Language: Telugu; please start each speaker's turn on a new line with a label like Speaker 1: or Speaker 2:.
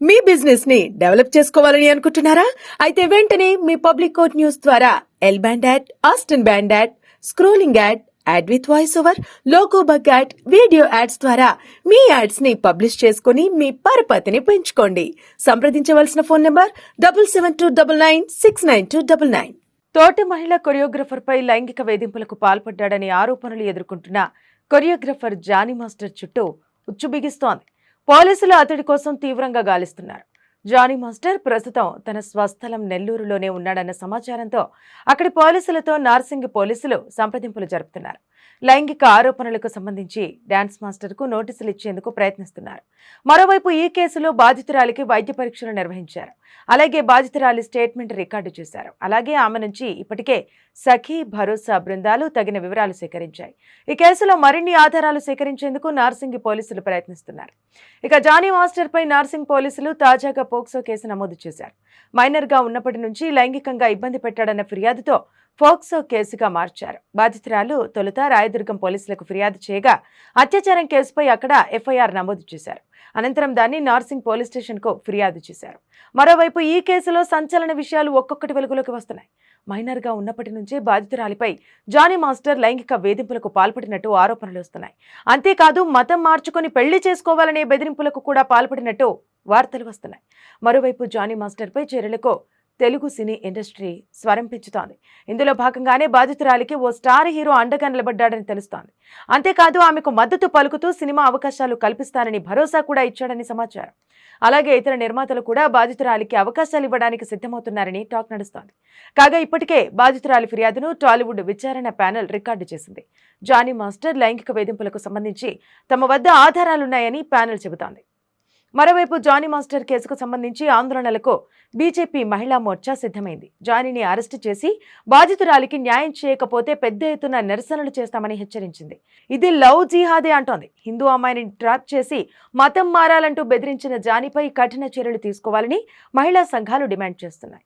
Speaker 1: మీ బిజినెస్ ని డెవలప్ చేసుకోవాలని అనుకుంటున్నారా? అయితే వెంటనే మీ పబ్లిక్ కోట్ న్యూస్ ద్వారా L band ad, aston band ad, scrolling ad with voice over, logo bug ad, video ads ద్వారా మీ యాడ్స్ ని పబ్లిష్ చేసుకుని మీ పరపతిని పెంచుకోండి. సంప్రదించవలసిన ఫోన్ నంబర్ 7729969299. తోటి మహిళా కొరియోగ్రఫర్ పై లైంగిక వేధింపులకు పాల్పడ్డాడని ఆరోపణలు ఎదుర్కొంటున్న కొరియోగ్రఫర్ జానీ మాస్టర్ చుట్టూ ఉచ్చు బిగిస్తోంది. పోలీసులు అతడి కోసం తీవ్రంగా గాలిస్తున్నారు. జానీ మాస్టర్ ప్రస్తుతం తన స్వస్థలం నెల్లూరులోనే ఉన్నాడన్న సమాచారంతో అక్కడి పోలీసులతో నార్సింగి పోలీసులు సంప్రదింపులు జరుపుతున్నారు. లైంగిక ఆరోపణలకు సంబంధించి డాన్స్ మాస్టర్ కు నోటీసులు ఇచ్చేందుకు ప్రయత్నిస్తున్నారు. మరోవైపు ఈ కేసులో బాధితురాలికి వైద్య పరీక్షలు నిర్వహించారు. అలాగే బాధితురాలి స్టేట్మెంట్ రికార్డు చేశారు. అలాగే ఆమె నుంచి ఇప్పటికే సఖీ, భరోసా బృందాలు తగిన వివరాలు సేకరించాయి. ఈ కేసులో మరిన్ని ఆధారాలు సేకరించేందుకు నార్సింగి పోలీసులు ప్రయత్నిస్తున్నారు. ఇక జానీ మాస్టర్ పై నార్సింగ్ పోలీసులు తాజాగా పోక్సో కేసు నమోదు చేశారు. మైనర్ గా ఉన్నప్పటి నుంచి లైంగికంగా ఇబ్బంది పెట్టాడన్న ఫిర్యాదుతో పోక్సో కేసుగా మార్చారు. బాధితురాలు తొలుత రాయదుర్గం పోలీసులకు ఫిర్యాదు చేయగా అత్యాచారం కేసుపై అక్కడ ఎఫ్ఐఆర్ నమోదు చేశారు. అనంతరం దాన్ని నార్సింగ్ పోలీస్ స్టేషన్ కు ఫిర్యాదు చేశారు. మరోవైపు ఈ కేసులో సంచలన విషయాలు ఒక్కొక్కటి వెలుగులోకి వస్తున్నాయి. మైనర్ గా ఉన్నప్పటి నుంచే బాధితురాలిపై జానీ మాస్టర్ లైంగిక వేధింపులకు పాల్పడినట్టు ఆరోపణలు వస్తున్నాయి. అంతేకాదు మతం మార్చుకొని పెళ్లి చేసుకోవాలనే బెదిరింపులకు కూడా పాల్పడినట్టు వార్తలు వస్తున్నాయి. మరోవైపు జానీ మాస్టర్ పై చర్యలకు తెలుగు సినీ ఇండస్ట్రీ స్వరం పెంచుతోంది. ఇందులో భాగంగానే బాధితురాలికి ఓ స్టార్ హీరో అండగా నిలబడ్డాడని తెలుస్తోంది. అంతేకాదు ఆమెకు మద్దతు పలుకుతూ సినిమా అవకాశాలు కల్పిస్తానని భరోసా కూడా ఇచ్చాడని సమాచారం. అలాగే ఇతర నిర్మాతలు కూడా బాధితురాలికి అవకాశాలు ఇవ్వడానికి సిద్ధమవుతున్నారని టాక్ నడుస్తోంది. కాగా ఇప్పటికే బాధితురాలి ఫిర్యాదును టాలీవుడ్ విచారణ ప్యానెల్ రికార్డు చేసింది. జానీ మాస్టర్ లైంగిక వేధింపులకు సంబంధించి తమ వద్ద ఆధారాలున్నాయని ప్యానెల్ చెబుతోంది. మరోవైపు జానీ మాస్టర్ కేసుకు సంబంధించి ఆందోళనలకు బీజేపీ మహిళా మోర్చా సిద్ధమైంది. జానీని అరెస్టు చేసి బాధితురాలికి న్యాయం చేయకపోతే పెద్ద ఎత్తున నిరసనలు చేస్తామని హెచ్చరించింది. ఇది లవ్ జిహాదే అంటోంది. హిందూ అమ్మాయిని ట్రాప్ చేసి మతం మారాలంటూ బెదిరించిన జానీపై కఠిన చర్యలు తీసుకోవాలని మహిళా సంఘాలు డిమాండ్ చేస్తున్నాయి.